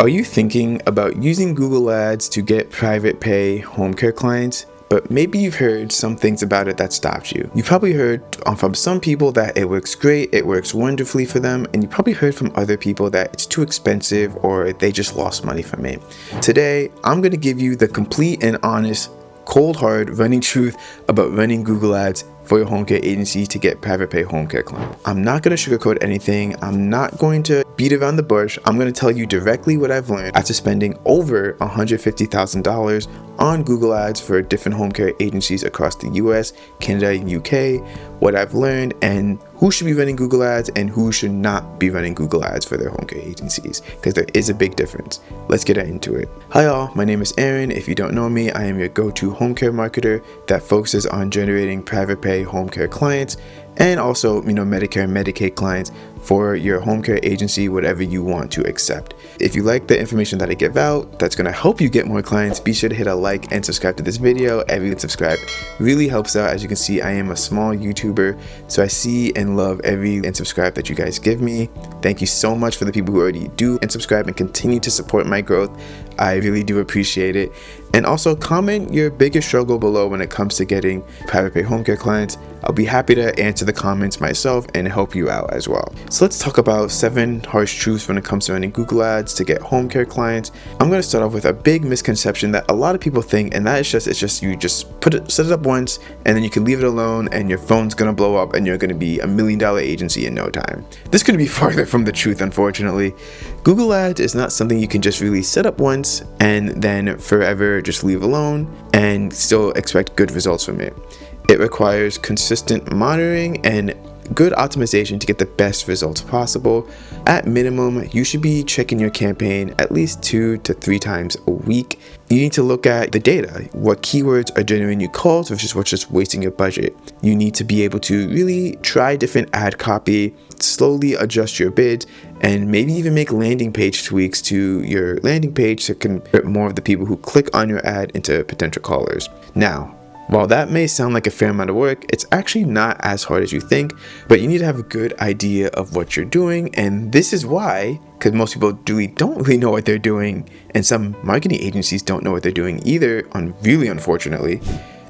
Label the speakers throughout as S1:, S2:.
S1: Are you thinking about using Google Ads to get private pay home care clients? But maybe you've heard some things about it that stopped you. You've probably heard from some people that it works great, it works wonderfully for them, and you probably heard from other people that it's too expensive or they just lost money from it. Today, I'm going to give you the complete and honest, cold hard running truth about running Google Ads for your home care agency to get private pay home care clients. I'm not going to sugarcoat anything. I'm not going to beat around the bush. I'm going to tell you directly what I've learned after spending over $150,000 on Google Ads for different home care agencies across the US, Canada, and UK, what I've learned, and who should be running Google Ads and who should not be running Google Ads for their home care agencies, because there is a big difference. Let's get into it. Hi all, my name is Aaron. If you don't know me, I am your go-to home care marketer that focuses on generating private pay home care clients and also, Medicare and Medicaid clients for your home care agency, whatever you want to accept. If you like the information that I give out, that's going to help you get more clients, be sure to hit a like and subscribe to this video. Every subscribe really helps out. As you can see, I am a small YouTuber, so I see and love every and subscribe that you guys give me. Thank you so much for the people who already do and subscribe and continue to support my growth. I really do appreciate it. And also comment your biggest struggle below when it comes to getting private pay home care clients. I'll be happy to answer the comments myself and help you out as well. So let's talk about 7 harsh truths when it comes to running Google Ads to get home care clients. I'm going to start off with a big misconception that a lot of people think, and that is it's just you just set it up once and then you can leave it alone and your phone's going to blow up and you're going to be $1 million agency in no time. This could be farther from the truth, unfortunately. Google Ads is not something you can just really set up once and then forever just leave alone and still expect good results from it. It requires consistent monitoring and good optimization to get the best results possible. At minimum, you should be checking your campaign at least 2 to 3 times a week. You need to look at the data, what keywords are generating you calls versus what's just wasting your budget. You need to be able to really try different ad copy, slowly adjust your bids, and maybe even make landing page tweaks to your landing page to convert more of the people who click on your ad into potential callers. Now, while that may sound like a fair amount of work, it's actually not as hard as you think, but you need to have a good idea of what you're doing, and this is why, because most people don't really know what they're doing, and some marketing agencies don't know what they're doing either, really unfortunately.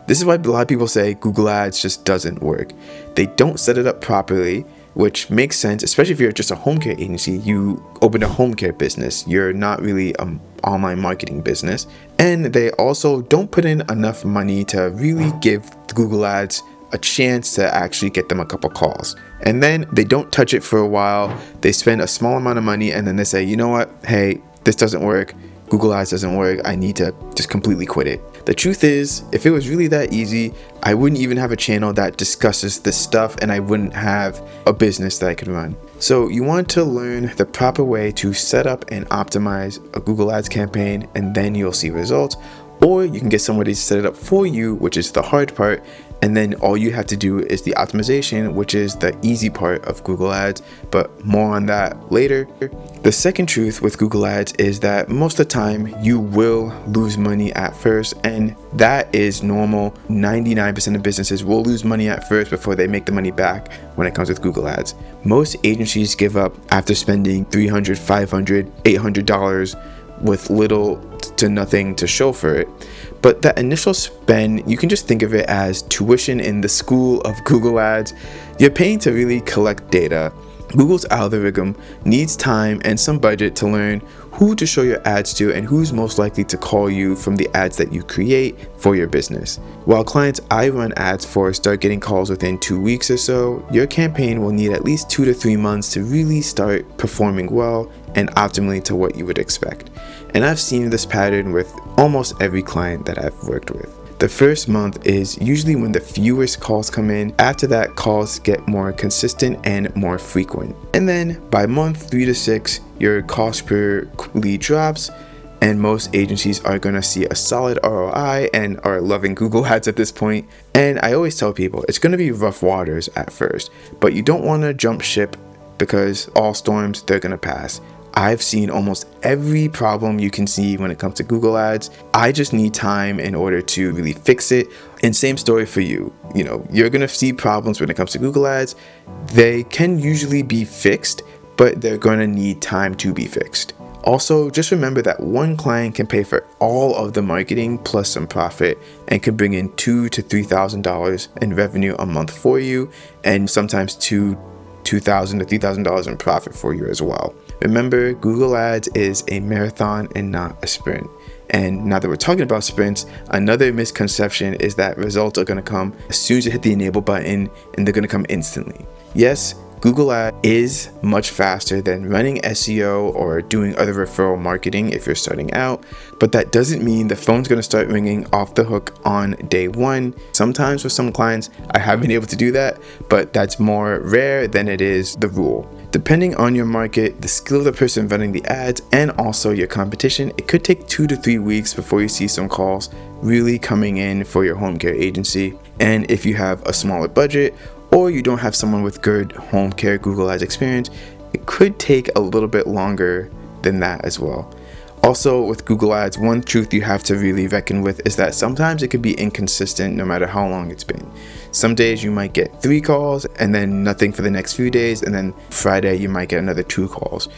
S1: This is why a lot of people say Google Ads just doesn't work. They don't set it up properly, which makes sense, especially if you're just a home care agency. You open a home care business. You're not really an online marketing business. And they also don't put in enough money to really give Google Ads a chance to actually get them a couple calls. And then they don't touch it for a while. They spend a small amount of money and then they say, you know what? Hey, this doesn't work. Google Ads doesn't work. I need to just completely quit it. The truth is, if it was really that easy, I wouldn't even have a channel that discusses this stuff and I wouldn't have a business that I could run. So you want to learn the proper way to set up and optimize a Google Ads campaign, and then you'll see results. Or you can get somebody to set it up for you, which is the hard part, and then all you have to do is the optimization, which is the easy part of Google Ads, but more on that later. The second truth with Google Ads is that most of the time you will lose money at first, and that is normal. 99% of businesses will lose money at first before they make the money back when it comes with Google Ads. Most agencies give up after spending $300, $500, $800 with little to nothing to show for it. But that initial spend, you can just think of it as tuition in the school of Google Ads. You're paying to really collect data. Google's algorithm needs time and some budget to learn who to show your ads to and who's most likely to call you from the ads that you create for your business. While clients I run ads for start getting calls within 2 weeks or so, your campaign will need at least 2 to 3 months to really start performing well and optimally to what you would expect. And I've seen this pattern with almost every client that I've worked with. The first month is usually when the fewest calls come in. After that, calls get more consistent and more frequent. And then by month 3 to 6, your cost per lead drops, and most agencies are going to see a solid ROI and are loving Google Ads at this point. And I always tell people it's going to be rough waters at first, but you don't want to jump ship because all storms, they're going to pass. I've seen almost every problem you can see when it comes to Google Ads. I just need time in order to really fix it. And same story for you. You're going to see problems when it comes to Google Ads. They can usually be fixed, but they're going to need time to be fixed. Also, just remember that one client can pay for all of the marketing plus some profit and can bring in $2,000 to $3,000 in revenue a month for you, and sometimes $2,000 to $3,000 in profit for you as well. Remember, Google Ads is a marathon and not a sprint. And now that we're talking about sprints, another misconception is that results are going to come as soon as you hit the enable button, and they're going to come instantly. Yes, Google Ads is much faster than running SEO or doing other referral marketing if you're starting out, but that doesn't mean the phone's going to start ringing off the hook on day one. Sometimes with some clients, I have been able to do that, but that's more rare than it is the rule. Depending on your market, the skill of the person running the ads, and also your competition, it could take 2 to 3 weeks before you see some calls really coming in for your home care agency. And if you have a smaller budget, or you don't have someone with good home care Google Ads experience, it could take a little bit longer than that as well. Also, with Google Ads, one truth you have to really reckon with is that sometimes it could be inconsistent no matter how long it's been. Some days you might get 3 calls and then nothing for the next few days, and then Friday you might get another 2 calls.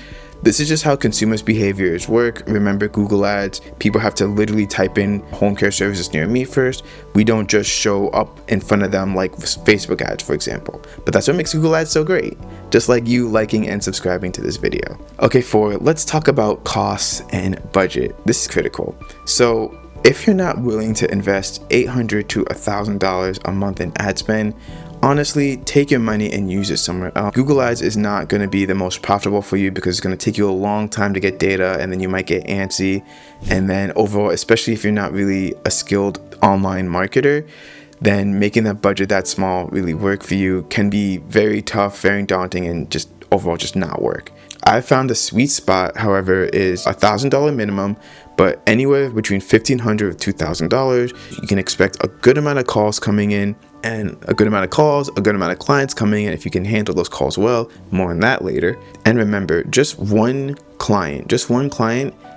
S1: This is just how consumers' behaviors work. Remember, Google Ads, people have to literally type in home care services near me first. We don't just show up in front of them like Facebook ads, for example. But that's what makes Google Ads so great, just like you liking and subscribing to this video. Okay, let's talk about costs and budget. This is critical. So if you're not willing to invest $800 to $1,000 a month in ad spend, honestly, take your money and use it somewhere else. Google Ads is not going to be the most profitable for you because it's going to take you a long time to get data, and then you might get antsy. And then overall, especially if you're not really a skilled online marketer, then making that budget that small really work for you can be very tough, very daunting, and just overall just not work. I found the sweet spot, however, is $1,000 minimum, but anywhere between $1,500 to $2,000, you can expect a good amount of calls coming in, and a good amount of clients coming in if you can handle those calls well. More on that later. And remember, just one client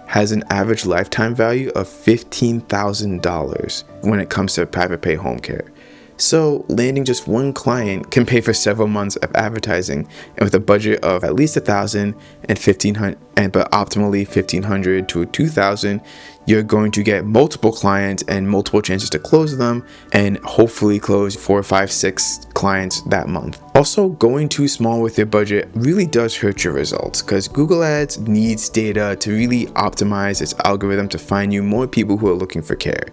S1: has an average lifetime value of $15,000 when it comes to private pay home care. So landing just one client can pay for several months of advertising, and with a budget of at least $1,000 and $1,500, but optimally $1,500 to $2,000, you're going to get multiple clients and multiple chances to close them, and hopefully close 4, 5, 6 clients that month. Also, going too small with your budget really does hurt your results, because Google Ads needs data to really optimize its algorithm to find you more people who are looking for care.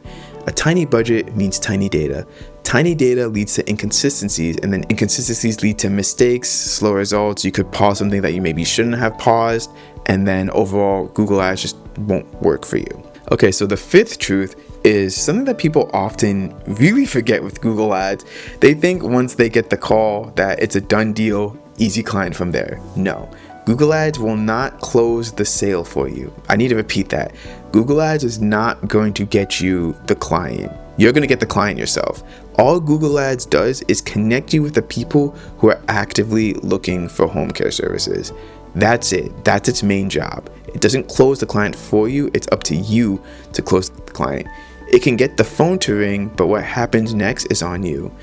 S1: A tiny budget means tiny data. Tiny data leads to inconsistencies, and then inconsistencies lead to mistakes, slow results. You could pause something that you maybe shouldn't have paused, and then overall Google Ads just won't work for you. Okay, so the 5th truth is something that people often really forget with Google Ads. They think once they get the call that it's a done deal, easy client from there. No. Google Ads will not close the sale for you. I need to repeat that. Google Ads is not going to get you the client. You're going to get the client yourself. All Google Ads does is connect you with the people who are actively looking for home care services. That's it. That's its main job. It doesn't close the client for you. It's up to you to close the client. It can get the phone to ring, but what happens next is on you.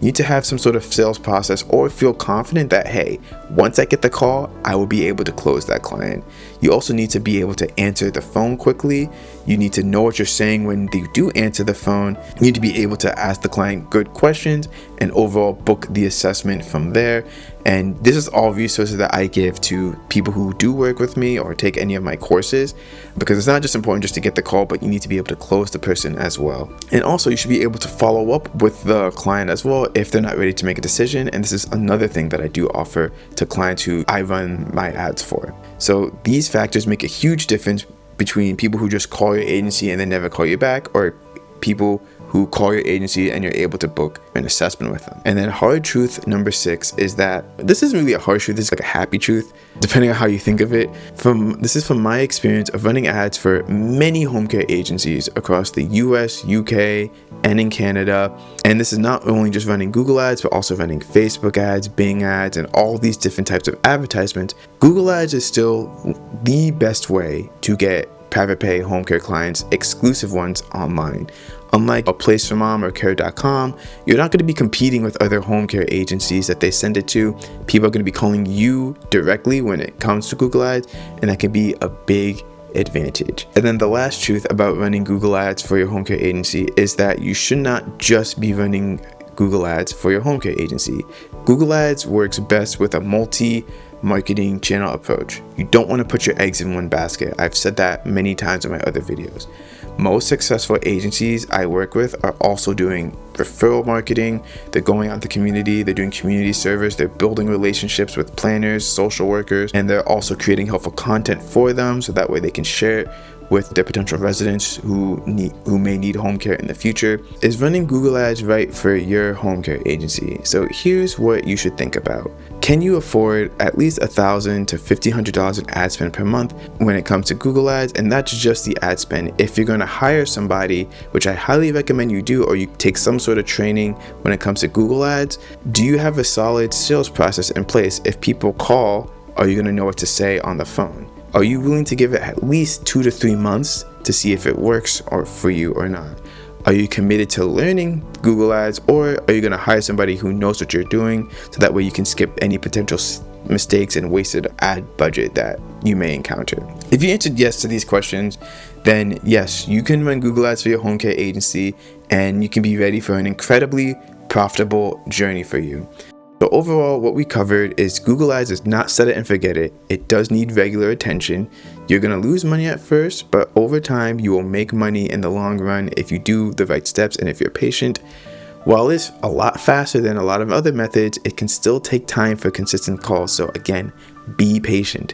S1: You need to have some sort of sales process, or feel confident that, hey, once I get the call, I will be able to close that client. You also need to be able to answer the phone quickly. You need to know what you're saying when you do answer the phone. You need to be able to ask the client good questions and overall book the assessment from there. And this is all resources that I give to people who do work with me or take any of my courses, because it's not just important just to get the call, but you need to be able to close the person as well. And also, you should be able to follow up with the client as well if they're not ready to make a decision. And this is another thing that I do offer to clients who I run my ads for. So these factors make a huge difference between people who just call your agency and then never call you back, or people who call your agency and you're able to book an assessment with them. And then hard truth number 6 is that this isn't really a hard truth, this is like a happy truth, depending on how you think of it. This is from my experience of running ads for many home care agencies across the US, UK, and in Canada. And this is not only just running Google ads, but also running Facebook ads, Bing ads, and all these different types of advertisements. Google ads is still the best way to get private pay home care clients, exclusive ones, online. Unlike a Place for Mom or Care.com, you're not going to be competing with other home care agencies that they send it to. People are going to be calling you directly when it comes to Google Ads, and that can be a big advantage. And then the last truth about running Google Ads for your home care agency is that you should not just be running Google Ads for your home care agency. Google Ads works best with a multi-marketing channel approach. You don't want to put your eggs in one basket. I've said that many times in my other videos. Most successful agencies I work with are also doing referral marketing. They're going out to the community, they're doing community service, they're building relationships with planners, social workers, and they're also creating helpful content for them so that way they can share it with their potential residents who may need home care in the future. Is running Google Ads right for your home care agency? So here's what you should think about. Can you afford at least $1,000 to $1,500 in ad spend per month when it comes to Google Ads? And that's just the ad spend. If you're going to hire somebody, which I highly recommend you do, or you take some sort of training when it comes to Google Ads, do you have a solid sales process in place? If people call, are you going to know what to say on the phone? Are you willing to give it at least 2 to 3 months to see if it works for you or not? Are you committed to learning Google Ads, or are you going to hire somebody who knows what you're doing so that way you can skip any potential mistakes and wasted ad budget that you may encounter? If you answered yes to these questions, then yes, you can run Google Ads for your home care agency and you can be ready for an incredibly profitable journey for you. So overall, what we covered is Google Ads is not set it and forget it. It does need regular attention. You're going to lose money at first, but over time you will make money in the long run if you do the right steps and if you're patient. While it's a lot faster than a lot of other methods, it can still take time for consistent calls. So again, be patient.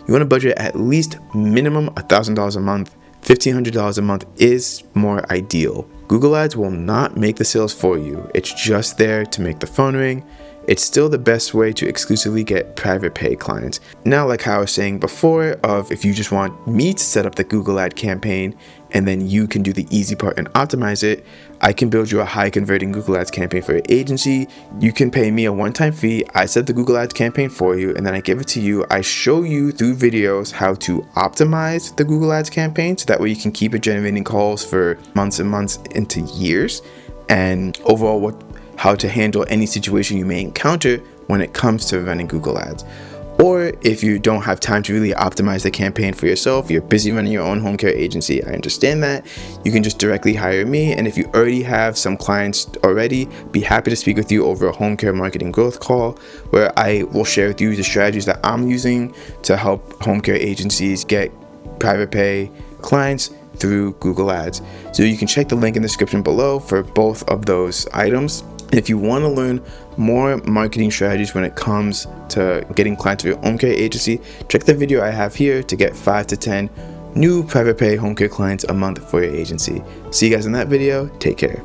S1: You want to budget at least minimum $1,000 a month. $1,500 a month is more ideal. Google Ads will not make the sales for you. It's just there to make the phone ring. It's still the best way to exclusively get private pay clients. Now, like how I was saying before, if you just want me to set up the Google ad campaign and then you can do the easy part and optimize it, I can build you a high converting Google Ads campaign for your agency. You can pay me a one-time fee. I set the Google Ads campaign for you and then I give it to you. I show you through videos how to optimize the Google Ads campaign so that way you can keep it generating calls for months and months into years, and overall how to handle any situation you may encounter when it comes to running Google Ads. Or if you don't have time to really optimize the campaign for yourself, you're busy running your own home care agency, I understand that. You can just directly hire me, and if you already have some clients already, be happy to speak with you over a home care marketing growth call where I will share with you the strategies that I'm using to help home care agencies get private pay clients through Google Ads. So you can check the link in the description below for both of those items. If you want to learn more marketing strategies when it comes to getting clients for your home care agency, check the video I have here to get 5 to 10 new private pay home care clients a month for your agency. See you guys in that video. Take care.